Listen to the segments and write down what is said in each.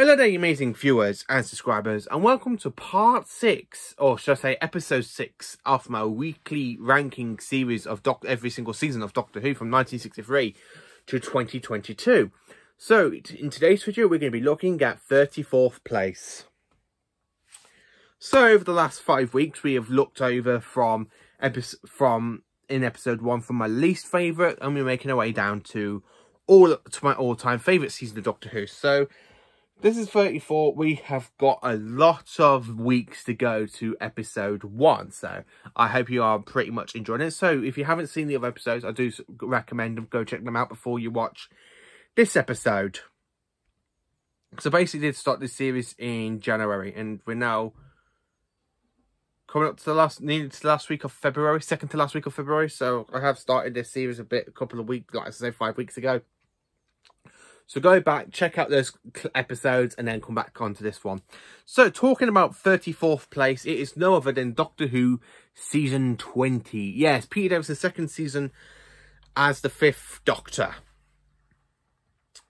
Hello there, you amazing viewers and subscribers, and welcome to part 6, or should I say episode 6, of my weekly ranking series of every single season of Doctor Who from 1963 to 2022. So, in today's video, we're going to be looking at 34th place. So, over the last 5 weeks, we have looked over from in episode 1 from my least favourite, and we're making our way down to my all-time favourite season of Doctor Who. So, this is 34. We have got a lot of weeks to go to episode 1. So I hope you are pretty much enjoying it. So if you haven't seen the other episodes, I do recommend them. Go check them out before you watch this episode. So basically, did start this series in January, and we're now coming up to the last week of February, second to last week of February. So I have started this series a couple of weeks, like I say, 5 weeks ago. So go back, check out those episodes, and then come back onto this one. So, talking about 34th place, it is no other than Doctor Who Season 20. Yes, Peter Davis's second season as the 5th Doctor.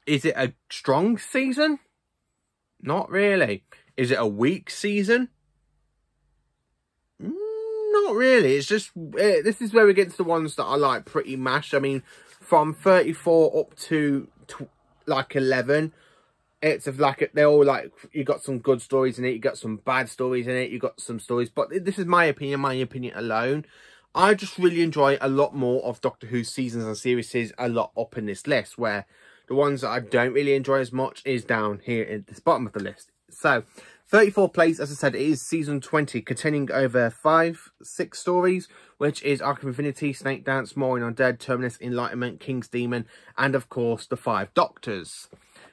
Is it a strong season? Not really. Is it a weak season? Not really. It's just, this is where we get to the ones that are like pretty mashed. I mean, from 34 up to like 11, it's like they're all like, you got some good stories in it, you got some bad stories in it, you got some stories, but this is my opinion alone. I just really enjoy a lot more of Doctor Who seasons and series a lot up in this list, where the ones that I don't really enjoy as much is down here at this bottom of the list. So 34th place, as I said, it is season 20, containing over 6 stories, which is Arc of Infinity, Snake Dance, Mourning Undead, Terminus, Enlightenment, King's Demon, and of course the 5 Doctors.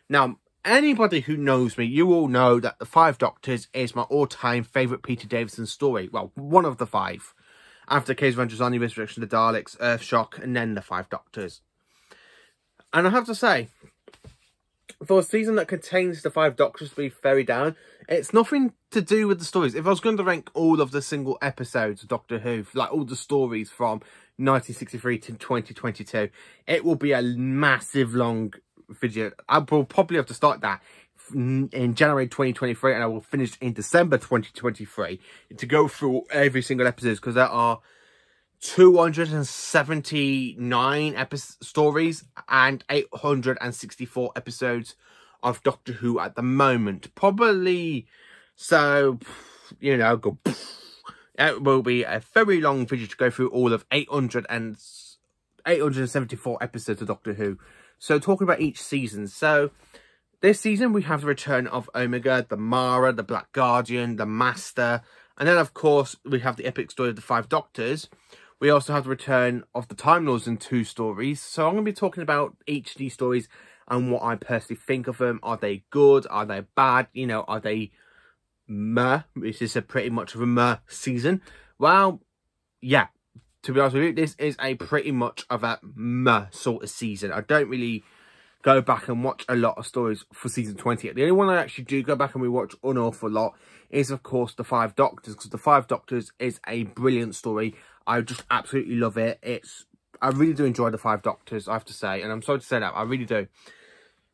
Now, anybody who knows me, you all know that the 5 Doctors is my all-time favourite Peter Davison story. Well, one of the 5. After Case of Androzani, Resurrection of the Daleks, Earthshock, and then the 5 Doctors. And I have to say, for a season that contains the 5 Doctors to be very down, it's nothing to do with the stories. If I was going to rank all of the single episodes of Doctor Who, like all the stories from 1963 to 2022, it will be a massive long video. I will probably have to start that in January 2023, and I will finish in December 2023 to go through every single episode, because there are 279 stories and 864 episodes of Doctor Who at the moment. Probably, so, you know, it will be a very long video to go through all of 874 episodes of Doctor Who. So, talking about each season. So, this season we have the return of Omega, the Mara, the Black Guardian, the Master, and then, of course, we have the epic story of the 5 Doctors. We also have the return of the Time Lords in 2 stories. So I'm going to be talking about each of these stories and what I personally think of them. Are they good? Are they bad? You know, are they meh? This is pretty much of a meh season. Well, yeah. To be honest with you, this is a pretty much of a meh sort of season. I don't really go back and watch a lot of stories for season 20. The only one I actually do go back and rewatch an awful lot is, of course, the 5 Doctors, because the 5 Doctors is a brilliant story. I just absolutely love it. I really do enjoy the 5 Doctors, I have to say, and I'm sorry to say that, I really do.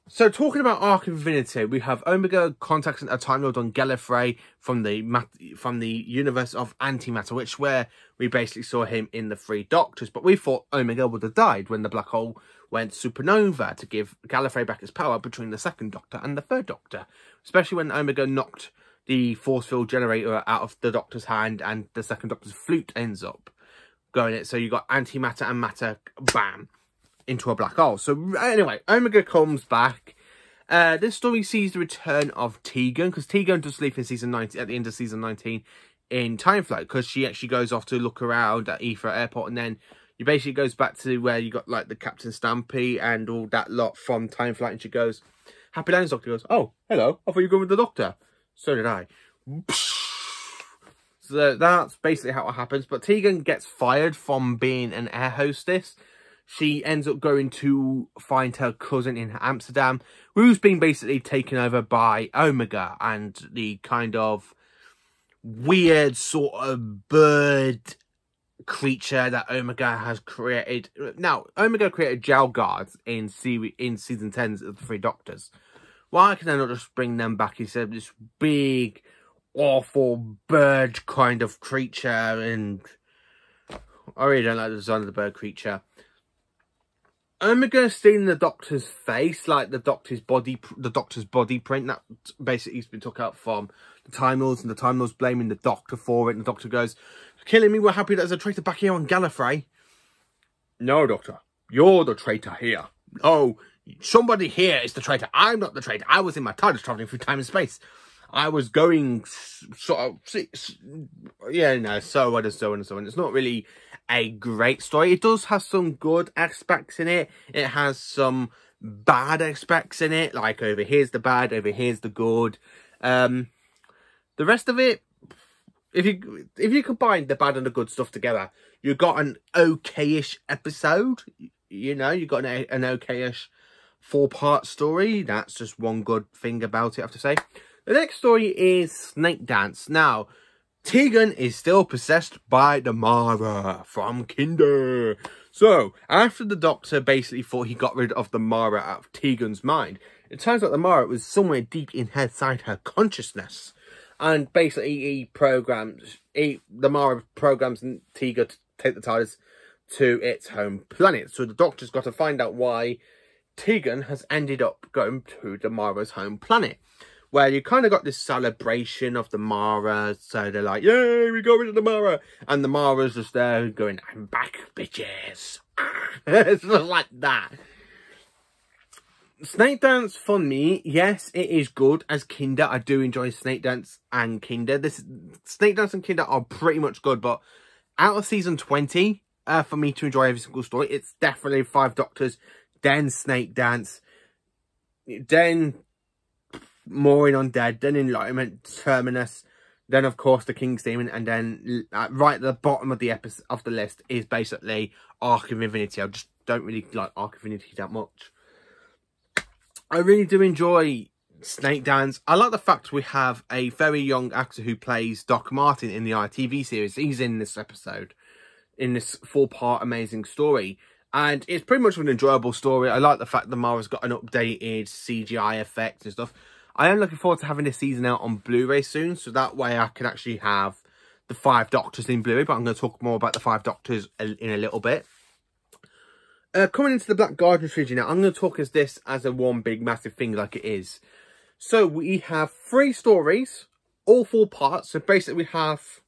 So, talking about Arc of Infinity, we have Omega contacting a Time Lord on Gallifrey from the universe of Antimatter, where we basically saw him in the 3 Doctors. But we thought Omega would have died when the black hole went supernova to give Gallifrey back his power between the 2nd Doctor and the 3rd Doctor. Especially when Omega knocked the force field generator out of the Doctor's hand and the 2nd Doctor's flute ends up going it. So you got antimatter and matter, bam, into a black hole. So anyway, Omega comes back. This story sees the return of Tegan, because Tegan does leave in season 19, at the end of season 19, in Time Flight, because she actually goes off to look around at Heathrow Airport, and then you basically goes back to where you got like the Captain Stampy and all that lot from Time Flight, and she goes, "Happy Landings, Doctor." Goes, "Oh, hello, I thought you were going with the Doctor." So did I. So that's basically how it happens. But Tegan gets fired from being an air hostess. She ends up going to find her cousin in Amsterdam, who's been basically taken over by Omega and the kind of weird sort of bird creature that Omega has created. Now, Omega created jail guards in season 10 of the 3 Doctors, Why can I not just bring them back instead of this big, awful bird kind of creature? And I really don't like the design of the bird creature. Omega stealing the Doctor's face, like the Doctor's body print that basically has been took out from the Time Lords, and the Time Lords blaming the Doctor for it. And the Doctor goes, "Killing me, we're happy that there's a traitor back here on Gallifrey." "No, Doctor, you're the traitor here." "No, somebody here is the traitor. I'm not the traitor. I was in my TARDIS travelling through time and space. I was going sort of, yeah, no, so on and so on and so on." It's not really a great story. It does have some good aspects in it. It has some bad aspects in it, like over here's the bad, over here's the good. The rest of it, if you combine the bad and the good stuff together, you got an okay-ish episode. You know, you got an okay-ish 4-part story. That's just one good thing about it, I have to say. The next story is Snake Dance. Now, Tegan is still possessed by the Mara from Kinder. So, after the Doctor basically thought he got rid of the Mara out of Tegan's mind, it turns out the Mara was somewhere deep inside her consciousness. And basically, the Mara programs Tegan to take the TARDIS to its home planet. So the Doctor's got to find out why Tegan has ended up going to the Mara's home planet, where you kind of got this celebration of the Mara. So they're like, "Yay, we got rid of the Mara." And the Mara's just there going, "I'm back, bitches." It's just like that. Snake Dance, for me, yes, it is good as Kinder. I do enjoy Snake Dance and Kinder. Snake Dance and Kinder are pretty much good, but out of season 20, for me to enjoy every single story, it's definitely 5 Doctors, then Snake Dance, then More in Undead, then Enlightenment, Terminus, then of course the King's Demon, and then right at the bottom of the list is basically Arc of Infinity. I just don't really like Arc of Infinity that much. I really do enjoy Snake Dance. I like the fact we have a very young actor who plays Doc Martin in the ITV series. He's in this episode, in this 4-part amazing story. And it's pretty much an enjoyable story. I like the fact that Mara's got an updated CGI effect and stuff. I am looking forward to having this season out on Blu-ray soon, so that way I can actually have the 5 Doctors in Blu-ray, but I'm going to talk more about the 5 Doctors in a little bit. Coming into the Black Guardian trilogy now, I'm going to talk this as a one big massive thing like it is. So we have 3 stories, all 4 parts. So basically we have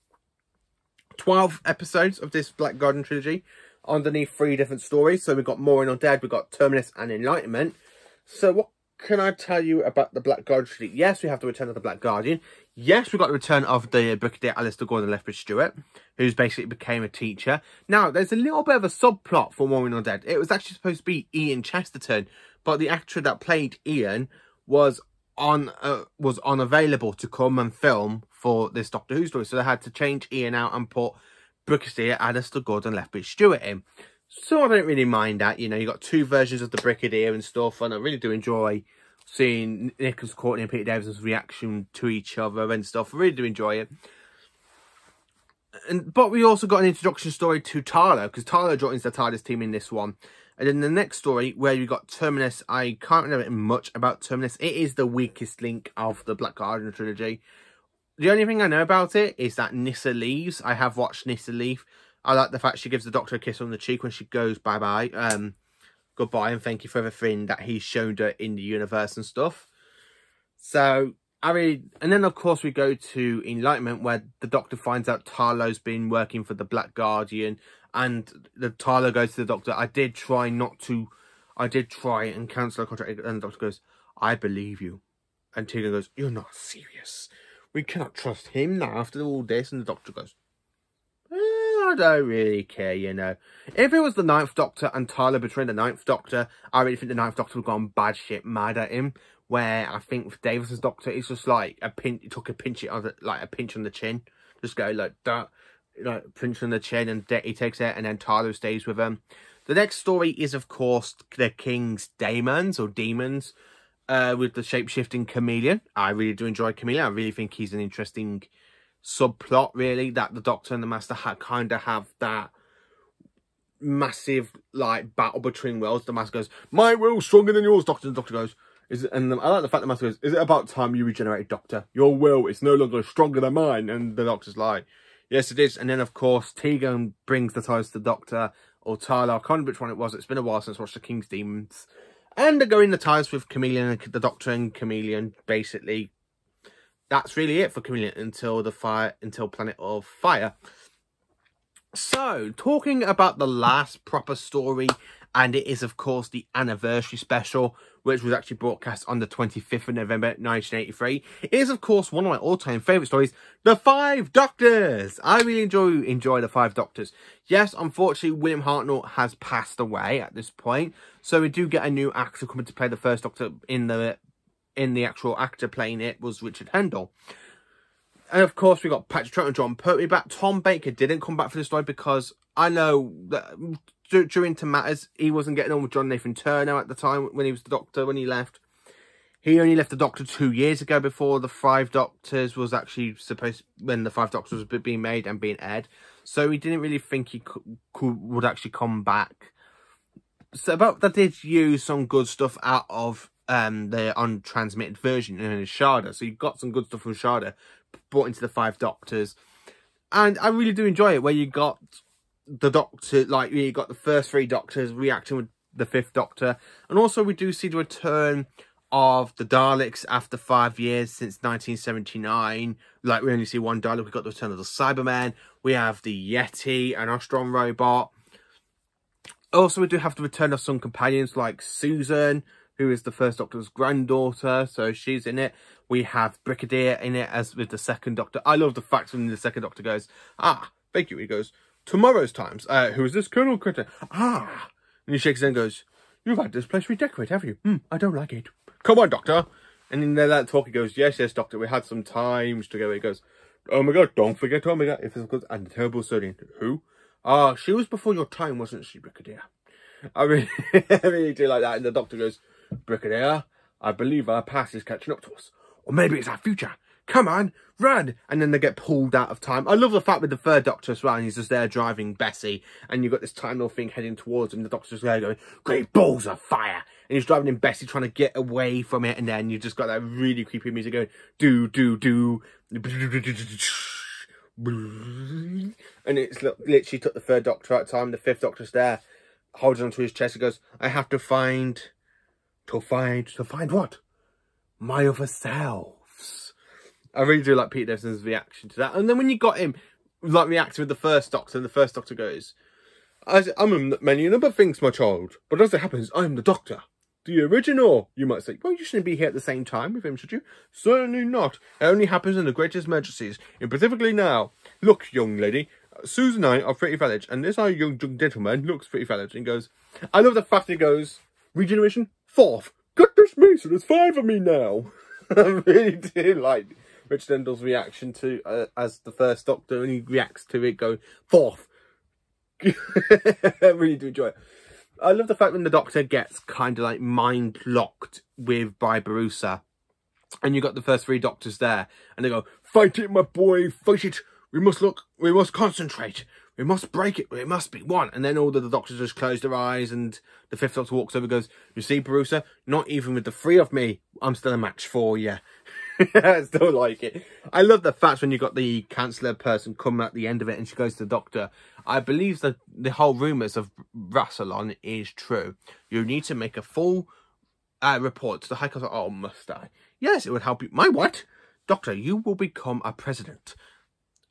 12 episodes of this Black Guardian trilogy underneath 3 different stories. So we've got More in Undead, we've got Terminus and Enlightenment. So what can I tell you about the Black Guardian trilogy? Yes, we have the return of the Black Guardian. Yes, we got the return of the Brigadier Alistair Gordon Lethbridge Stewart, who's basically became a teacher. Now, there's a little bit of a subplot for More in Undead. It was actually supposed to be Ian Chesterton, but the actor that played Ian was unavailable to come and film for this Doctor Who story, so they had to change Ian out and put Brigadier Alistair Gordon Lethbridge Stewart in. So I don't really mind that. You know, you got 2 versions of the Brigadier and stuff, and I really do enjoy seeing Nicholas Courtney and Peter Davison's reaction to each other and stuff. I really do enjoy it. But we also got an introduction story to Tarlo, because Tarlo joins the TARDIS team in this one. And then the next story, where you got Terminus, I can't remember much about Terminus. It is the weakest link of the Black Guardian trilogy. The only thing I know about it is that Nyssa leaves. I have watched Nyssa leave. I like the fact she gives the Doctor a kiss on the cheek when she goes bye-bye. Goodbye, and thank you for everything that he's shown her in the universe and stuff. So, and then of course we go to Enlightenment, where the Doctor finds out Tarlo's been working for the Black Guardian, and the Tarlo goes to the Doctor, I did try and cancel a contract, and the Doctor goes, "I believe you." And Tegan goes, "You're not serious. We cannot trust him now after all this." And the Doctor goes, I don't really care, you know. If it was the 9th Doctor and Tyler betraying the 9th Doctor, I really think the 9th Doctor would have gone bad shit mad at him. Where I think with Davis's Doctor, it's just like he took a pinch on the chin. Just go like that, like pinch on the chin, and he takes it, and then Tyler stays with him. The next story is, of course, the King's Demons, with the shape-shifting chameleon. I really do enjoy Chameleon. I really think he's an interesting subplot, really, that the Doctor and the Master kind of have that massive like battle between worlds. The Master goes, "My will's stronger than yours, Doctor," and the Doctor goes, And I like the fact the Master goes, is it about time you regenerated, Doctor? Your will is no longer stronger than mine. And the Doctor's like, yes, it is. And then, of course, Tegan brings the TARDIS to the Doctor, or Tyler. I can't remember which one it was. It's been a while since I watched the King's Demons. And they go in the TARDIS with Chameleon, and the Doctor and Chameleon. Basically, that's really it for Chameleon until Planet of Fire. So, talking about the last proper story, and it is, of course, the anniversary special, which was actually broadcast on the 25th of November 1983. It is, of course, one of my all-time favourite stories, The Five Doctors. I really enjoy The Five Doctors. Yes, unfortunately, William Hartnell has passed away at this point, so we do get a new actor coming to play the first Doctor. In the actual actor playing it was Richard Hendel. And of course, we got Patrick Troughton and John Pertwee back. Tom Baker didn't come back for the story because I know that during To Matters, he wasn't getting on with John Nathan Turner at the time when he was the Doctor, when he left. He only left the Doctor 2 years ago before The Five Doctors was actually when The Five Doctors was being made and being aired. So he didn't really think he would actually come back. So, but they did use some good stuff out of the untransmitted version in Shada. So you've got some good stuff from Shada brought into The Five Doctors. And I really do enjoy it, where you got the Doctor, like you got the first three Doctors reacting with the fifth Doctor. And also we do see the return of the Daleks after 5 years since 1979. Like, we only see one Dalek. We've got the return of the Cybermen. We have the Yeti, an Ostrom robot. Also, we do have the return of some companions like Susan, who is the first Doctor's granddaughter, so she's in it. We have Brigadier in it as with the second Doctor. I love the fact when the second Doctor goes, ah, thank you. He goes, tomorrow's times. Who is this? Colonel Critter. Ah. And he shakes his head and goes, you've had this place redecorated, have you? I don't like it. Come on, Doctor. And in that talk, he goes, yes, Doctor, we had some times together. He goes, oh my God, don't forget Omega. If it's good, and the terrible study. Who? Ah, she was before your time, wasn't she, Brigadier? I really, I really do like that. And the Doctor goes, Brigadier, I believe our past is catching up to us. Or maybe it's our future. Come on, run! And then they get pulled out of time. I love the fact with the third Doctor as well, and he's just there driving Bessie, and you've got this Time Lord thing heading towards him, and the Doctor's just there going, great balls of fire! And he's driving in Bessie, trying to get away from it, and then you just got that really creepy music going, do, do, do. And it's literally took the third Doctor out of time, the fifth Doctor's there, holds onto his chest and goes, I have to find what? My other selves. I really do like Pete Davidson's reaction to that. And then when you got him, like, reacting with the first Doctor, and the first Doctor goes, I'm many number of things, my child, but as it happens, I'm the Doctor. The original. You might say, well, you shouldn't be here at the same time with him, should you? Certainly not. It only happens in the greatest emergencies, and specifically now. Look, young lady, Susan and I are pretty valid, and this our young gentleman looks pretty valid. And he goes, I love the fact he goes, regeneration, 4th. Goodness me, so there's 5 of me now. I really do like Richard Endel's reaction to as the first Doctor, and he reacts to it going, 4th. I really do enjoy it. I love the fact when the Doctor gets kind of like mind locked with Barbarossa, and you got the first 3 Doctors there, and they go, fight it, my boy, fight it. We must concentrate. We must break it. It must be one. And then all the Doctors just close their eyes, and the 5th Doctor walks over and goes, you see, Barusa, not even with the 3 of me, I'm still a match for you. I still like it. I love the fact when you got the Chancellor person come at the end of it and she goes to the Doctor, I believe that the whole rumours of Rassilon is true. You need to make a full report to the High Council. Oh, must I? Yes, it would help you. My what? Doctor, you will become a president.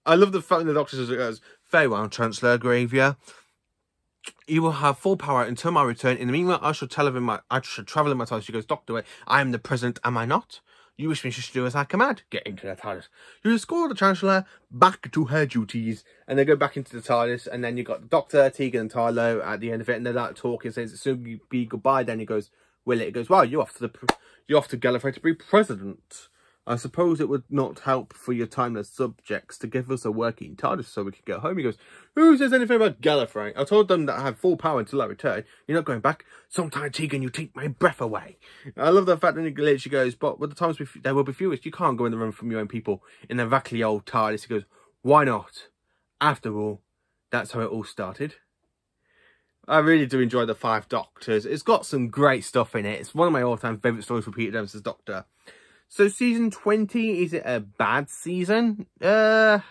I love the fact that the Doctor says, very well, Chancellor Gravia. You will have full power until my return. In the meanwhile, I shall travel in my time. She goes, Doctor, I am the president, am I not? You wish me to do as I command. Get into the TARDIS. You escort the Chancellor back to her duties. And they go back into the TARDIS. And then you've got the Doctor, Tegan and Tylo at the end of it. And they're like talking, says it's soon you be goodbye. Then he goes, will it? He goes, well, you're off to Gallifrey to be president. I suppose it would not help for your timeless subjects to give us a working TARDIS so we can get home. He goes, who says anything about Gallifrey? I told them that I have full power until I return. You're not going back. Sometime, Tegan, you take my breath away. I love the fact that he literally goes, but with the times there will be fewest. You can't go in the room from your own people in a vacuously old TARDIS. He goes, why not? After all, that's how it all started. I really do enjoy the Five Doctors. It's got some great stuff in it. It's one of my all-time favourite stories for Peter Davis's Doctor. So season 20, is it a bad season? I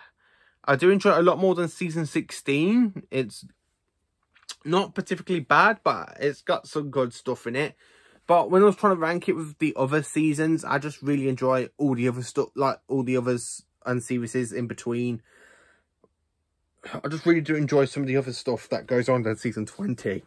do enjoy it a lot more than season 16. It's not particularly bad, but it's got some good stuff in it. But when I was trying to rank it with the other seasons, I just really enjoy all the other stuff, like all the others and series in between. I just really do enjoy some of the other stuff that goes on in season 20.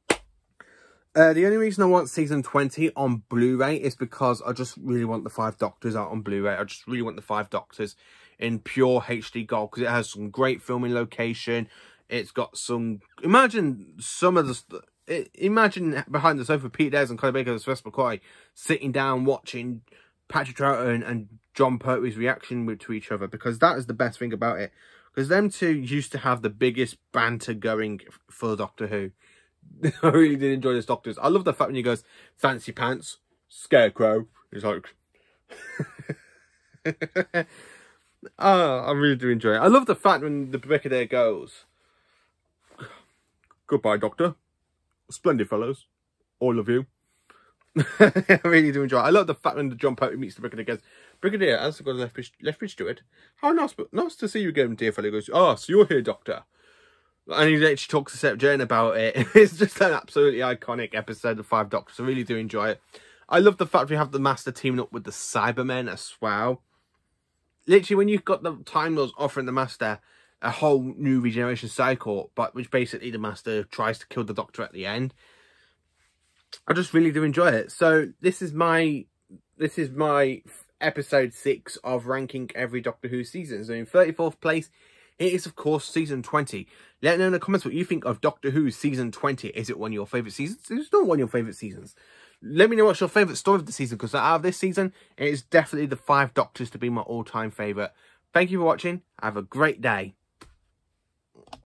The only reason I want season 20 on Blu-ray is because I just really want the Five Doctors out on Blu-ray. I just really want the Five Doctors in pure HD gold because it has some great filming location. It's got some... Imagine some of the... Imagine behind the sofa, Pete Davis and Colin Baker and Sylvester McCoy sitting down watching Patrick Troughton and John Pertwee's reaction to each other, because that is the best thing about it. Because them two used to have the biggest banter going for Doctor Who. I really did enjoy this Doctors. I love the fact when he goes, fancy pants, scarecrow. He's like... Oh, I really do enjoy it. I love the fact when the Brigadier goes, goodbye, Doctor. Splendid fellows. All of you. I really do enjoy it. I love the fact when John Pertwee meets the Brigadier, goes, Brigadier, as I got a Lethbridge Steward. How nice to see you again, dear fellow. He goes, oh, so you're here, Doctor. And he actually talks to Seth Jane about it. It's just an absolutely iconic episode of Five Doctors. I really do enjoy it. I love the fact we have the Master teaming up with the Cybermen as well. Literally, when you've got the Time Lords offering the Master a whole new regeneration cycle, but which basically the Master tries to kill the Doctor at the end. I just really do enjoy it. So this is my episode 6 of ranking every Doctor Who season. So in 34th place, it is of course season 20. Let me know in the comments what you think of Doctor Who season 20. Is it one of your favourite seasons? It's not one of your favourite seasons. Let me know what's your favourite story of the season, because out of this season, it is definitely the Five Doctors to be my all-time favourite. Thank you for watching. Have a great day.